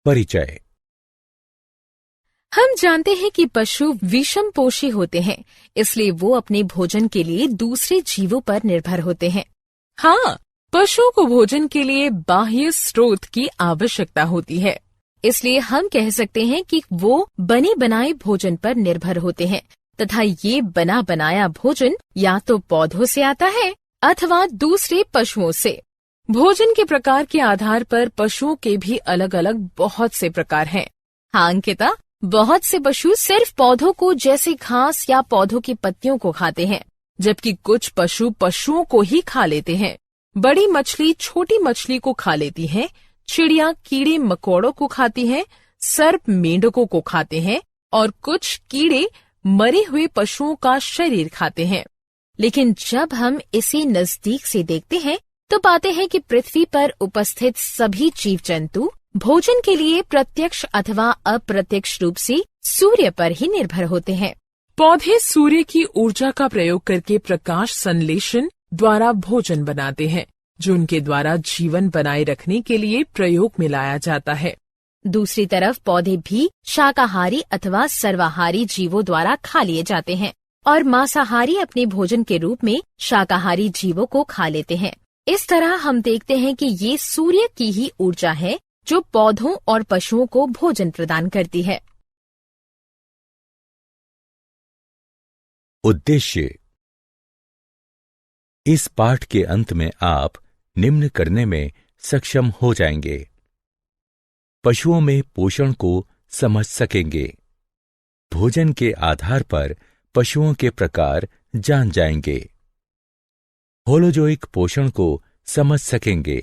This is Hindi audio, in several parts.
परिचय। हम जानते हैं कि पशु विषमपोषी होते हैं, इसलिए वो अपने भोजन के लिए दूसरे जीवों पर निर्भर होते हैं। हाँ, पशुओं को भोजन के लिए बाह्य स्रोत की आवश्यकता होती है, इसलिए हम कह सकते हैं कि वो बने बनाए भोजन पर निर्भर होते हैं तथा ये बना बनाया भोजन या तो पौधों से आता है अथवा दूसरे पशुओं से। भोजन के प्रकार के आधार पर पशुओं के भी अलग अलग बहुत से प्रकार हैं। हाँ अंकिता, बहुत से पशु सिर्फ पौधों को जैसे घास या पौधों की पत्तियों को खाते हैं, जबकि कुछ पशु पशुओं को ही खा लेते हैं। बड़ी मछली छोटी मछली को खा लेती है, चिड़िया कीड़े मकोड़ों को खाती है, सर्प मेंढकों को खाते हैं और कुछ कीड़े मरे हुए पशुओं का शरीर खाते हैं। लेकिन जब हम इसे नजदीक से देखते हैं तो पाते हैं कि पृथ्वी पर उपस्थित सभी जीव जंतु भोजन के लिए प्रत्यक्ष अथवा अप्रत्यक्ष रूप से सूर्य पर ही निर्भर होते हैं। पौधे सूर्य की ऊर्जा का प्रयोग करके प्रकाश संश्लेषण द्वारा भोजन बनाते हैं, जो उनके द्वारा जीवन बनाए रखने के लिए प्रयोग में लाया जाता है। दूसरी तरफ पौधे भी शाकाहारी अथवा सर्वाहारी जीवों द्वारा खा लिए जाते हैं और मांसाहारी अपने भोजन के रूप में शाकाहारी जीवों को खा लेते हैं। इस तरह हम देखते हैं कि ये सूर्य की ही ऊर्जा है जो पौधों और पशुओं को भोजन प्रदान करती है। उद्देश्य। इस पाठ के अंत में आप निम्न करने में सक्षम हो जाएंगे। पशुओं में पोषण को समझ सकेंगे। भोजन के आधार पर पशुओं के प्रकार जान जाएंगे। होलोजोइक पोषण को समझ सकेंगे।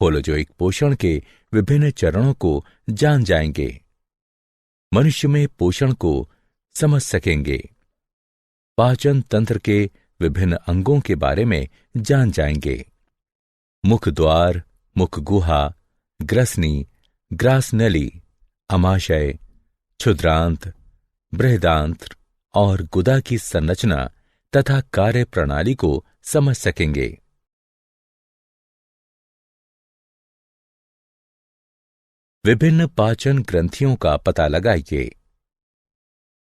होलोजोइक पोषण के विभिन्न चरणों को जान जाएंगे। मनुष्य में पोषण को समझ सकेंगे। पाचन तंत्र के विभिन्न अंगों के बारे में जान जाएंगे। मुख द्वार, मुख गुहा, ग्रसनी, ग्रासनली, अमाशय, क्षुद्रांत, बृहदांत्र और गुदा की संरचना तथा कार्य प्रणाली को समझ सकेंगे। विभिन्न पाचन ग्रंथियों का पता लगाइए।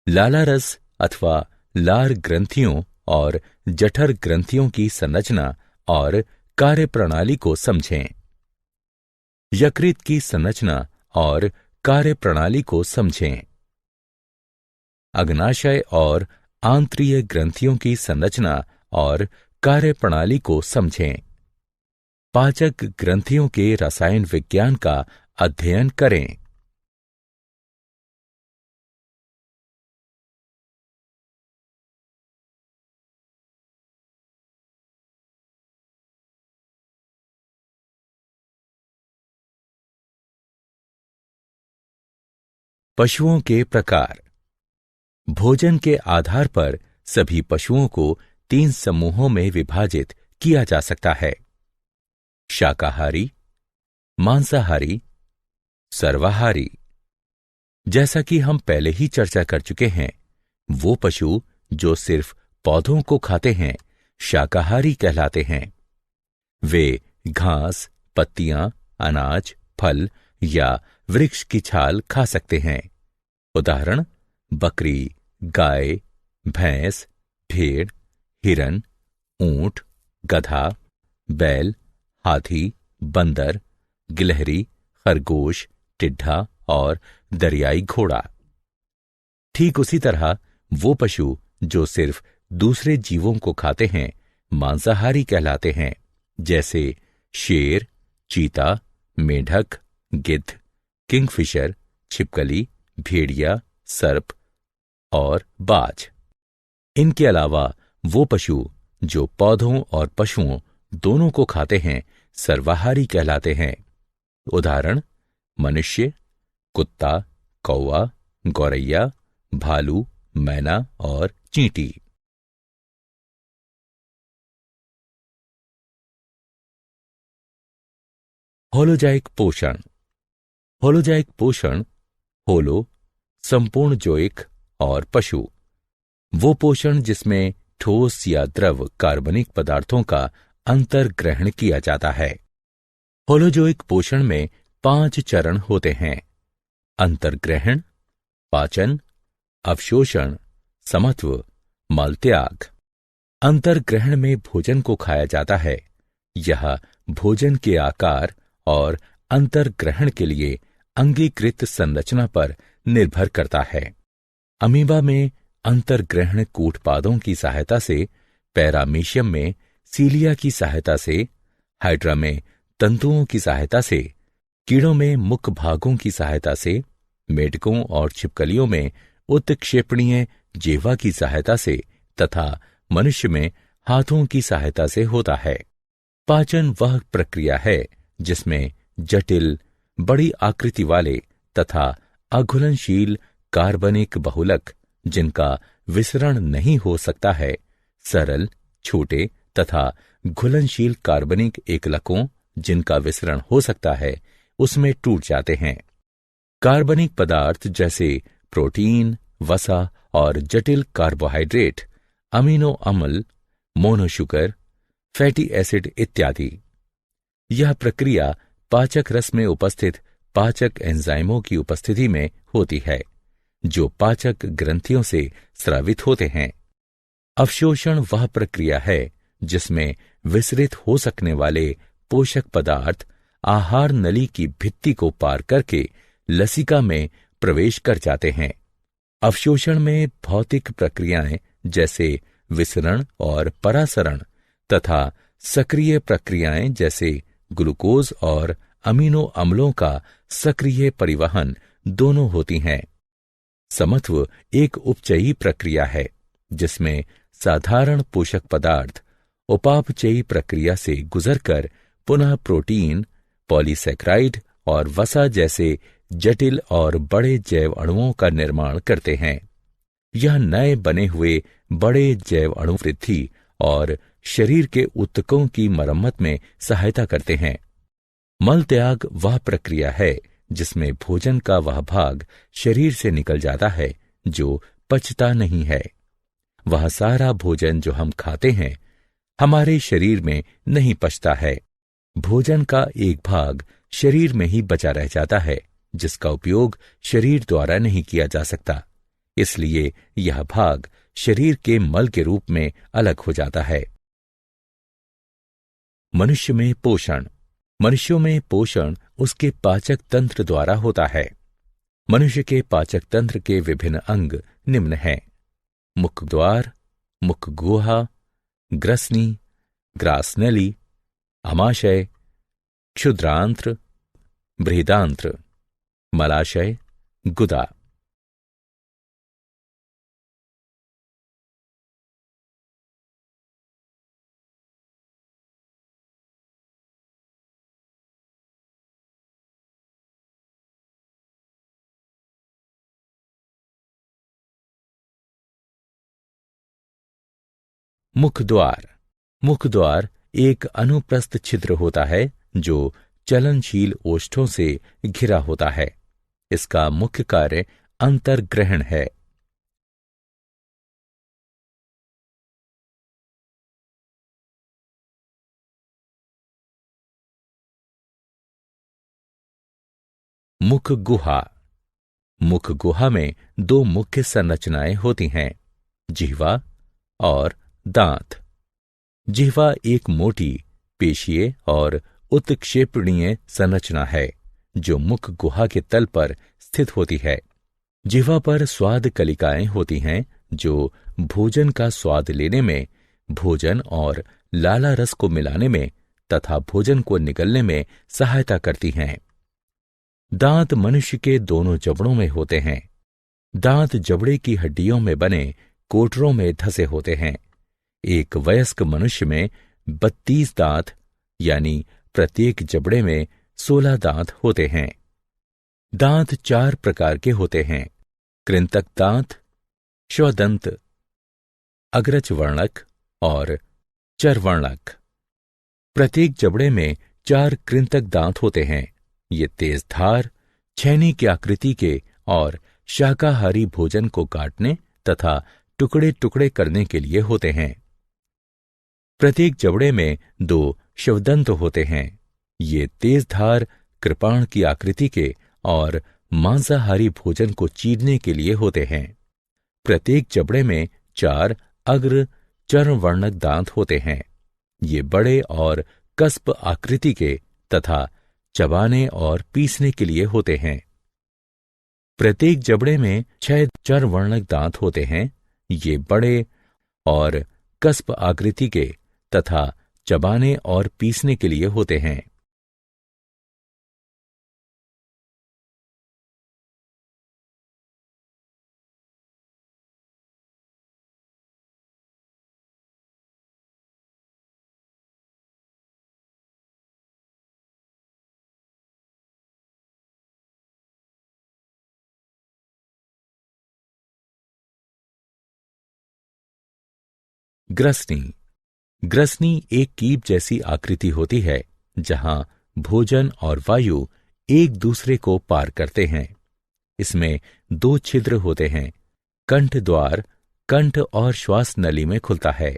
लालारस अथवा लार ग्रंथियों और जठर ग्रंथियों की संरचना और कार्य प्रणाली को समझें। यकृत की संरचना और कार्य प्रणाली को समझें। अग्नाशय और आंत्रीय ग्रंथियों की संरचना और कार्य प्रणाली को समझें। पाचक ग्रंथियों के रसायन विज्ञान का अध्ययन करें। पशुओं के प्रकार। भोजन के आधार पर सभी पशुओं को 3 समूहों में विभाजित किया जा सकता है: शाकाहारी, मांसाहारी, सर्वाहारी। जैसा कि हम पहले ही चर्चा कर चुके हैं, वो पशु जो सिर्फ पौधों को खाते हैं शाकाहारी कहलाते हैं। वे घास, पत्तियां, अनाज, फल या वृक्ष की छाल खा सकते हैं। उदाहरण: बकरी, गाय, भैंस, भेड़, हिरन, ऊंट, गधा, बैल, हाथी, बंदर, गिलहरी, खरगोश, टिड्ढा और दरियाई घोड़ा। ठीक उसी तरह वो पशु जो सिर्फ दूसरे जीवों को खाते हैं मांसाहारी कहलाते हैं, जैसे शेर, चीता, मेढक, गिद्ध, किंगफिशर, छिपकली, भेड़िया, सर्प और बाज। इनके अलावा वो पशु जो पौधों और पशुओं दोनों को खाते हैं सर्वाहारी कहलाते हैं। उदाहरण: मनुष्य, कुत्ता, कौवा, गौरैया, भालू, मैना और चींटी। होलोजाइक पोषण। होलोजाइक पोषण, होलो संपूर्ण जोइक और पशु, वो पोषण जिसमें ठोस या द्रव कार्बनिक पदार्थों का अंतर्ग्रहण किया जाता है। होलोजोइक पोषण में 5 चरण होते हैं: अंतर्ग्रहण, पाचन, अवशोषण, समत्व, मलत्याग। अंतर्ग्रहण में भोजन को खाया जाता है। यह भोजन के आकार और अंतर्ग्रहण के लिए अंगीकृत संरचना पर निर्भर करता है। अमीबा में अंतर्ग्रहण कूटपादों की सहायता से, पैरामीशियम में सीलिया की सहायता से, हाइड्रा में तंतुओं की सहायता से, कीड़ों में मुख भागों की सहायता से, मेढकों और छिपकलियों में उत्क्षेपणीय जेवा की सहायता से तथा मनुष्य में हाथों की सहायता से होता है। पाचन वह प्रक्रिया है जिसमें जटिल, बड़ी आकृति वाले तथा अघुलनशील कार्बनिक बहुलक, जिनका विसरण नहीं हो सकता है, सरल, छोटे तथा घुलनशील कार्बनिक एकलकों, जिनका विसरण हो सकता है, उसमें टूट जाते हैं। कार्बनिक पदार्थ जैसे प्रोटीन, वसा और जटिल कार्बोहाइड्रेट, अमीनो अम्ल, मोनोशुगर, फैटी एसिड इत्यादि। यह प्रक्रिया पाचक रस में उपस्थित पाचक एंजाइमों की उपस्थिति में होती है, जो पाचक ग्रंथियों से स्रावित होते हैं। अवशोषण वह प्रक्रिया है जिसमें विसरित हो सकने वाले पोषक पदार्थ आहार नली की भित्ति को पार करके लसिका में प्रवेश कर जाते हैं। अवशोषण में भौतिक प्रक्रियाएं जैसे विसरण और परासरण तथा सक्रिय प्रक्रियाएं जैसे ग्लूकोज और अमीनो अम्लों का सक्रिय परिवहन दोनों होती हैं। समत्व एक उपचयी प्रक्रिया है जिसमें साधारण पोषक पदार्थ उपापचयी प्रक्रिया से गुजरकर पुनः प्रोटीन, पॉलीसैकेराइड और वसा जैसे जटिल और बड़े जैव अणुओं का निर्माण करते हैं। यह नए बने हुए बड़े जैव अणु वृद्धि और शरीर के ऊतकों की मरम्मत में सहायता करते हैं। मल त्याग वह प्रक्रिया है जिसमें भोजन का वह भाग शरीर से निकल जाता है जो पचता नहीं है। वह सारा भोजन जो हम खाते हैं हमारे शरीर में नहीं पचता है। भोजन का एक भाग शरीर में ही बचा रह जाता है जिसका उपयोग शरीर द्वारा नहीं किया जा सकता, इसलिए यह भाग शरीर के मल के रूप में अलग हो जाता है। मनुष्य में पोषण। मनुष्यों में पोषण उसके पाचक तंत्र द्वारा होता है। मनुष्य के पाचक तंत्र के विभिन्न अंग निम्न हैं: मुख द्वार, मुख गुहा, ग्रसनी, ग्रासनली, आमाशय, क्षुद्रांत्र, बृहदांत्र, मलाशय, गुदा। मुख द्वार। मुख द्वार एक अनुप्रस्थ छिद्र होता है जो चलनशील ओष्ठों से घिरा होता है। इसका मुख्य कार्य अंतर्ग्रहण है। मुख गुहा। मुख गुहा में दो मुख्य संरचनाएं होती हैं, जिह्वा और दांत। जिह्वा एक मोटी, पेशीय और उत्क्षेपणीय संरचना है जो मुख गुहा के तल पर स्थित होती है। जिह्वा पर स्वाद कलिकाएं होती हैं जो भोजन का स्वाद लेने में, भोजन और लाला रस को मिलाने में तथा भोजन को निगलने में सहायता करती हैं। दांत मनुष्य के दोनों जबड़ों में होते हैं। दांत जबड़े की हड्डियों में बने कोटरों में धसे होते हैं। एक वयस्क मनुष्य में 32 दांत यानी प्रत्येक जबड़े में 16 दांत होते हैं। दांत 4 प्रकार के होते हैं: कृंतक दांत, श्वदंत, अग्रजवर्णक और चरवर्णक। प्रत्येक जबड़े में 4 कृंतक दांत होते हैं। ये तेज धार, छेनी की आकृति के और शाकाहारी भोजन को काटने तथा टुकड़े टुकड़े करने के लिए होते हैं। प्रत्येक जबड़े में 2 श्वदंत होते हैं। ये तेज धार, कृपाण की आकृति के और मांसाहारी भोजन को चीरने के लिए होते हैं। प्रत्येक जबड़े में 4 अग्र चर्मवर्णक दांत होते हैं। ये बड़े और कस्प आकृति के तथा चबाने और पीसने के लिए होते हैं। प्रत्येक जबड़े में 6 चर्मवर्णक दांत होते हैं। ये बड़े और कस्प आकृति के तथा चबाने और पीसने के लिए होते हैं। ग्रसनी। ग्रसनी एक कीप जैसी आकृति होती है जहां भोजन और वायु एक दूसरे को पार करते हैं। इसमें 2 छिद्र होते हैं। कंठ द्वार कंठ और श्वास नली में खुलता है।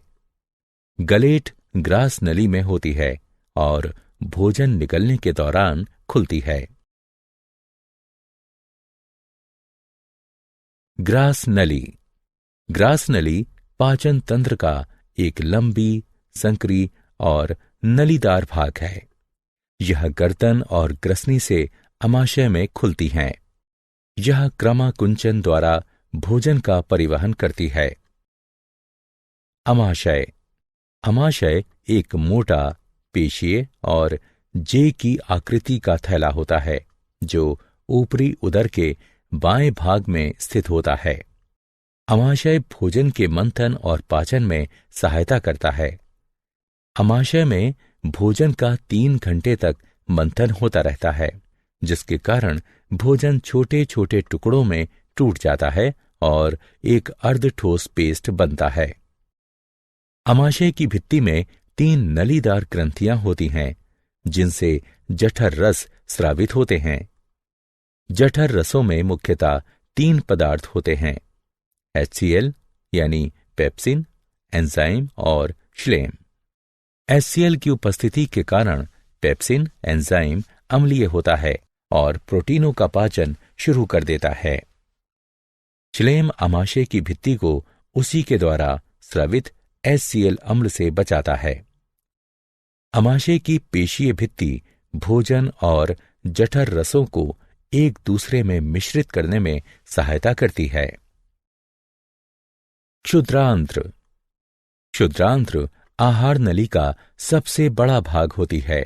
गलेट ग्रास नली में होती है और भोजन निकलने के दौरान खुलती है। ग्रास नली। ग्रास नली पाचन तंत्र का एक लंबी, संकरी और नलीदार भाग है। यह गर्दन और ग्रसनी से अमाशय में खुलती हैं। यह क्रमाकुंचन द्वारा भोजन का परिवहन करती है। अमाशय। अमाशय एक मोटा, पेशीय और जे की आकृति का थैला होता है जो ऊपरी उदर के बाएं भाग में स्थित होता है। अमाशय भोजन के मंथन और पाचन में सहायता करता है। अमाशय में भोजन का 3 घंटे तक मंथन होता रहता है, जिसके कारण भोजन छोटे छोटे टुकड़ों में टूट जाता है और एक अर्धठोस पेस्ट बनता है। अमाशय की भित्ति में 3 नलीदार ग्रंथियां होती हैं, जिनसे जठर रस स्रावित होते हैं। जठर रसों में मुख्यतः 3 पदार्थ होते हैं: HCl यानी पेप्सिन, एंजाइम और श्लेम। HCl की उपस्थिति के कारण पेप्सिन एंजाइम अम्लीय होता है और प्रोटीनों का पाचन शुरू कर देता है। श्लेम अमाशय की भित्ति को उसी के द्वारा स्रावित HCl अम्ल से बचाता है। अमाशय की पेशीय भित्ति भोजन और जठर रसों को एक दूसरे में मिश्रित करने में सहायता करती है। क्षुद्रांत्र। क्षुद्रांत्र आहार नली का सबसे बड़ा भाग होती है।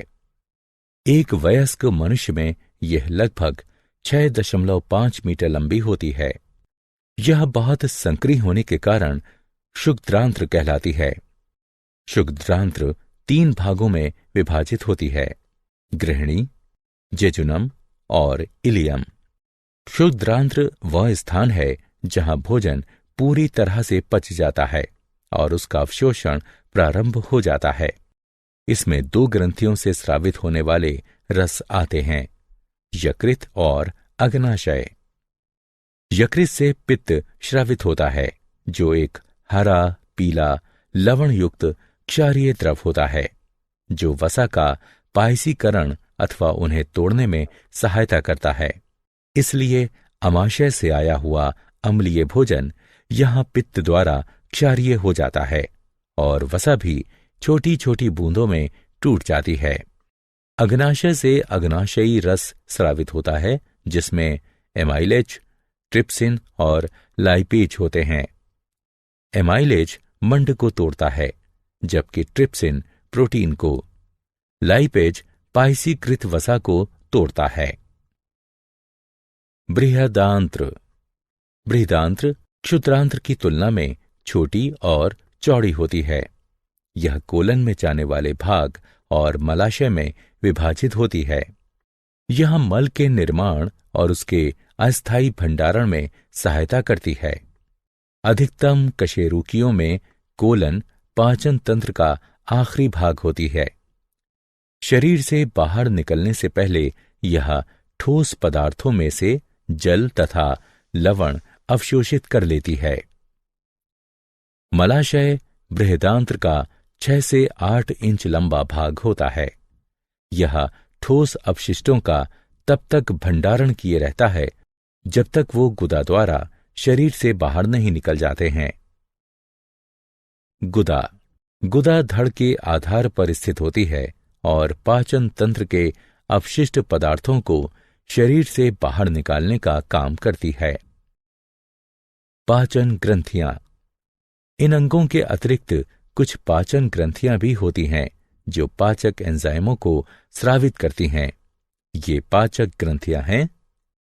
एक वयस्क मनुष्य में यह लगभग 6.5 मीटर लंबी होती है। यह बहुत संकरी होने के कारण क्षुद्रांत्र कहलाती है। क्षुद्रांत्र 3 भागों में विभाजित होती है: गृहिणी, जेजुनम और इलियम। क्षुद्रांत्र वह स्थान है जहां भोजन पूरी तरह से पच जाता है और उसका अवशोषण प्रारंभ हो जाता है। इसमें 2 ग्रंथियों से स्रावित होने वाले रस आते हैं: यकृत और अग्नाशय। यकृत से पित्त स्रावित होता है, जो एक हरा पीला लवण युक्त क्षारीय द्रव होता है, जो वसा का पायसीकरण अथवा उन्हें तोड़ने में सहायता करता है। इसलिए अमाशय से आया हुआ अम्लीय भोजन यहां पित्त द्वारा क्षारीय हो जाता है और वसा भी छोटी छोटी बूंदों में टूट जाती है। अग्नाशय से अग्नाशयी रस स्रावित होता है, जिसमें एमाइलेज, ट्रिप्सिन और लाइपेज होते हैं। एमाइलेज मंड को तोड़ता है, जबकि ट्रिप्सिन प्रोटीन को, लाइपेज पायसीकृत वसा को तोड़ता है। बृहदांत्र। बृहदांत्र क्षुद्रांत्र की तुलना में छोटी और चौड़ी होती है। यह कोलन में जाने वाले भाग और मलाशय में विभाजित होती है। यह मल के निर्माण और उसके अस्थायी भंडारण में सहायता करती है। अधिकतम कशेरुकियों में कोलन पाचन तंत्र का आखिरी भाग होती है। शरीर से बाहर निकलने से पहले यह ठोस पदार्थों में से जल तथा लवण अवशोषित कर लेती है। मलाशय बृहदांत्र का 6 से 8 इंच लंबा भाग होता है। यह ठोस अपशिष्टों का तब तक भंडारण किए रहता है जब तक वो गुदा द्वारा शरीर से बाहर नहीं निकल जाते हैं। गुदा गुदा धड़ के आधार पर स्थित होती है और पाचन तंत्र के अपशिष्ट पदार्थों को शरीर से बाहर निकालने का काम करती है। पाचन ग्रंथियां। इन अंगों के अतिरिक्त कुछ पाचन ग्रंथियां भी होती हैं जो पाचक एंजाइमों को स्रावित करती हैं। ये पाचक ग्रंथियां हैं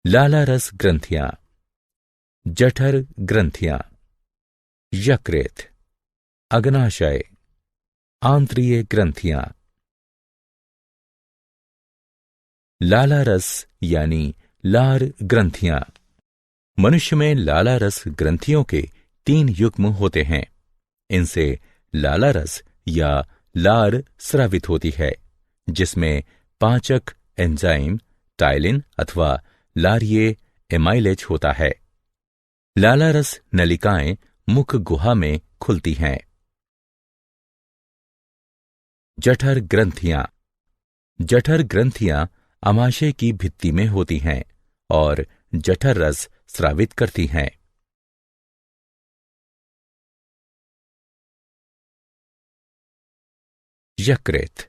लाला रस ग्रंथियां, जठर ग्रंथियां, यकृत, अग्नाशय, आंत्रीय ग्रंथियां। लाला रस यानी लार ग्रंथियां। मनुष्य में लाला रस ग्रंथियों के 3 युग्म होते हैं। इनसे लाला रस या लार स्रावित होती है, जिसमें पाचक एंजाइम टाइलिन अथवा लारिये एमाइलेज होता है। लाला रस नलिकाएं मुख गुहा में खुलती हैं। जठर ग्रंथियां। जठर ग्रंथियां अमाशय की भित्ति में होती हैं और जठर रस स्रावित करती हैं। यकृत।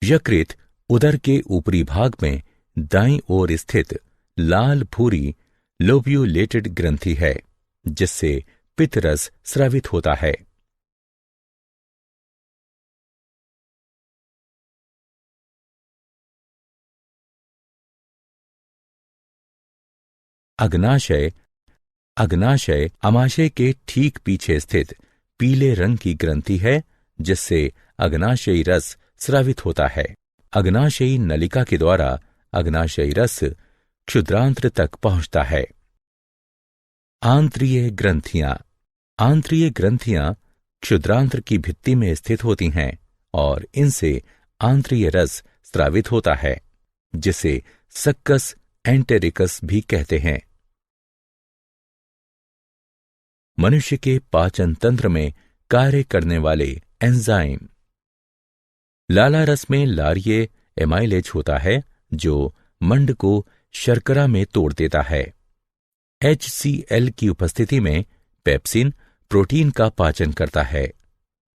यकृत उदर के ऊपरी भाग में दाईं ओर स्थित लाल भूरी लोब्यूलेटेड ग्रंथि है, जिससे पित्त रस स्रावित होता है। अग्नाशय। अग्नाशय अमाशय के ठीक पीछे स्थित पीले रंग की ग्रंथि है, जिससे अग्नाशयी रस स्रावित होता है। अग्नाशयी नलिका के द्वारा अग्नाशयी रस क्षुद्रांत्र तक पहुंचता है। आंत्रीय ग्रंथियां। आंत्रीय ग्रंथियां क्षुद्रांत्र की भित्ति में स्थित होती हैं और इनसे आंत्रीय रस स्रावित होता है, जिसे सक्कस एंटेरिकस भी कहते हैं। मनुष्य के पाचन तंत्र में कार्य करने वाले एंजाइम। लाला रस में लारिये एमाइलेज होता है, जो मंड को शर्करा में तोड़ देता है। HCl की उपस्थिति में पेप्सिन प्रोटीन का पाचन करता है।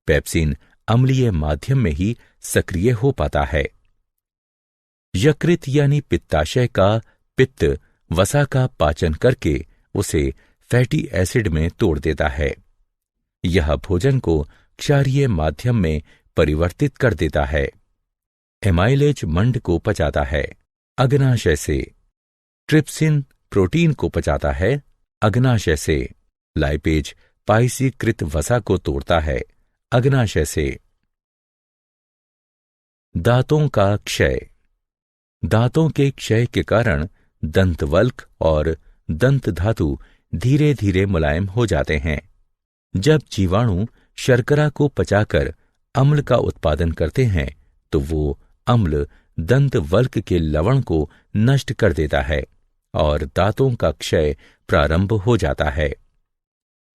पेप्सिन अम्लीय माध्यम में ही सक्रिय हो पाता है। यकृत यानी पित्ताशय का पित्त वसा का पाचन करके उसे फैटी एसिड में तोड़ देता है। यह भोजन को क्षारीय माध्यम में परिवर्तित कर देता है। एमाइलेज मंड को पचाता है। अग्नाशय से ट्रिप्सिन प्रोटीन को पचाता है। अग्नाशय से लाइपेज पाइसीकृत वसा को तोड़ता है। अग्नाशय से दांतों का क्षय। दांतों के क्षय के कारण दंतवल्क और दंत धातु धीरे धीरे मुलायम हो जाते हैं। जब जीवाणु शर्करा को पचाकर अम्ल का उत्पादन करते हैं तो वो अम्ल दंतवल्क के लवण को नष्ट कर देता है और दांतों का क्षय प्रारंभ हो जाता है।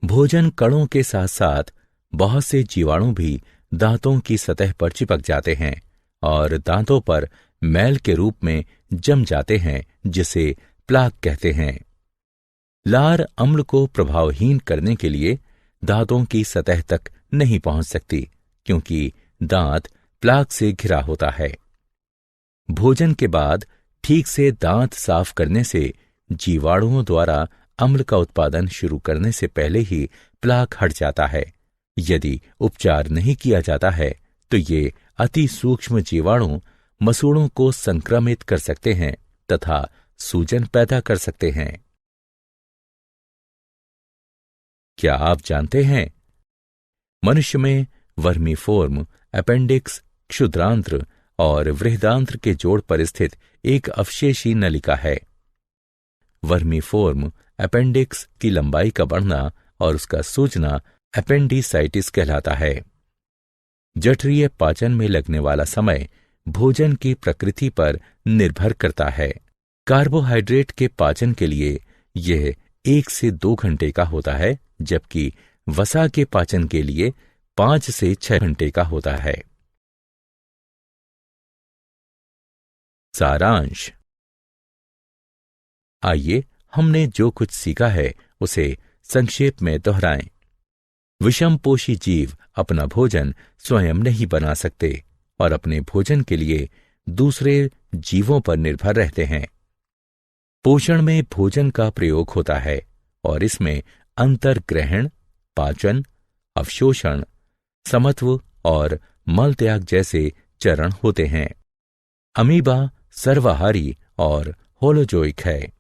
भोजन कणों के साथ साथ बहुत से जीवाणु भी दांतों की सतह पर चिपक जाते हैं और दांतों पर मैल के रूप में जम जाते हैं, जिसे प्लाक कहते हैं। लार अम्ल को प्रभावहीन करने के लिए दांतों की सतह तक नहीं पहुंच सकती, क्योंकि दांत प्लाक से घिरा होता है। भोजन के बाद ठीक से दांत साफ करने से जीवाणुओं द्वारा अम्ल का उत्पादन शुरू करने से पहले ही प्लाक हट जाता है। यदि उपचार नहीं किया जाता है तो ये अति सूक्ष्म जीवाणु मसूड़ों को संक्रमित कर सकते हैं तथा सूजन पैदा कर सकते हैं। क्या आप जानते हैं, मनुष्य में वर्मीफोर्म, अपेंडिक्स, क्षुद्रांत्र और वृहदांत्र के जोड़ पर स्थित एक अवशेषी नलिका है। वर्मीफोर्म अपेंडिक्स की लंबाई का बढ़ना और उसका सूजना अपेंडिसाइटिस कहलाता है। जठरीय पाचन में लगने वाला समय भोजन की प्रकृति पर निर्भर करता है। कार्बोहाइड्रेट के पाचन के लिए यह 1 से 2 घंटे का होता है, जबकि वसा के पाचन के लिए 5 से 6 घंटे का होता है। सारांश। आइए हमने जो कुछ सीखा है उसे संक्षेप में दोहराएं। विषमपोषी जीव अपना भोजन स्वयं नहीं बना सकते और अपने भोजन के लिए दूसरे जीवों पर निर्भर रहते हैं। पोषण में भोजन का प्रयोग होता है और इसमें अंतर्ग्रहण, पाचन, अवशोषण, समत्व और मल त्याग जैसे चरण होते हैं। अमीबा सर्वाहारी और होलोजोइक है।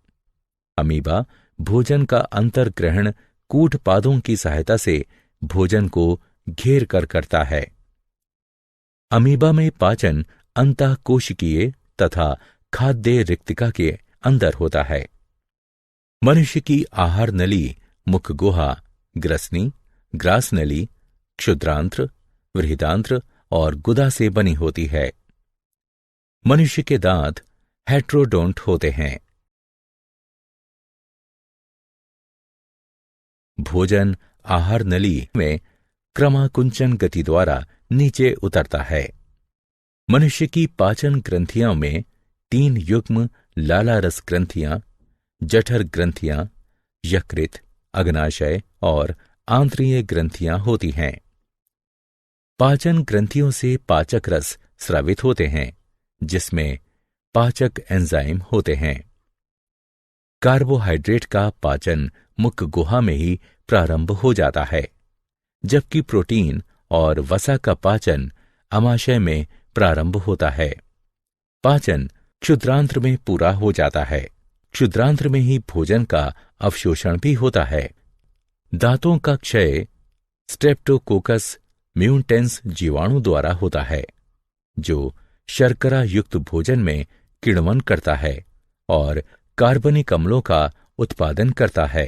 अमीबा भोजन का अंतर्ग्रहण कूटपादों की सहायता से भोजन को घेर कर करता है। अमीबा में पाचन अंतःकोशिकीय तथा खाद्य रिक्तिका के अंदर होता है। मनुष्य की आहार नली मुख गुहा, ग्रसनी, ग्रास नली, क्षुद्रांत्र, वृहदांत्र और गुदा से बनी होती है। मनुष्य के दांत हेट्रोडोंट होते हैं। भोजन आहार नली में क्रमाकुंचन गति द्वारा नीचे उतरता है। मनुष्य की पाचन ग्रंथियों में 3 युग्म लाला रस ग्रंथियां, जठर ग्रंथियां, यकृत, अग्नाशय और आंत्रीय ग्रंथियां होती हैं। पाचन ग्रंथियों से पाचक रस स्रावित होते हैं, जिसमें पाचक एंजाइम होते हैं। कार्बोहाइड्रेट का पाचन मुख गुहा में ही प्रारंभ हो जाता है, जबकि प्रोटीन और वसा का पाचन अमाशय में प्रारंभ होता है। पाचन क्षुद्रांत्र में पूरा हो जाता है। क्षुद्रांत्र में ही भोजन का अवशोषण भी होता है। दांतों का क्षय स्ट्रेप्टोकोकस म्यूटेंस जीवाणु द्वारा होता है, जो शर्करा युक्त भोजन में किण्वन करता है और कार्बनिक अम्लों का उत्पादन करता है।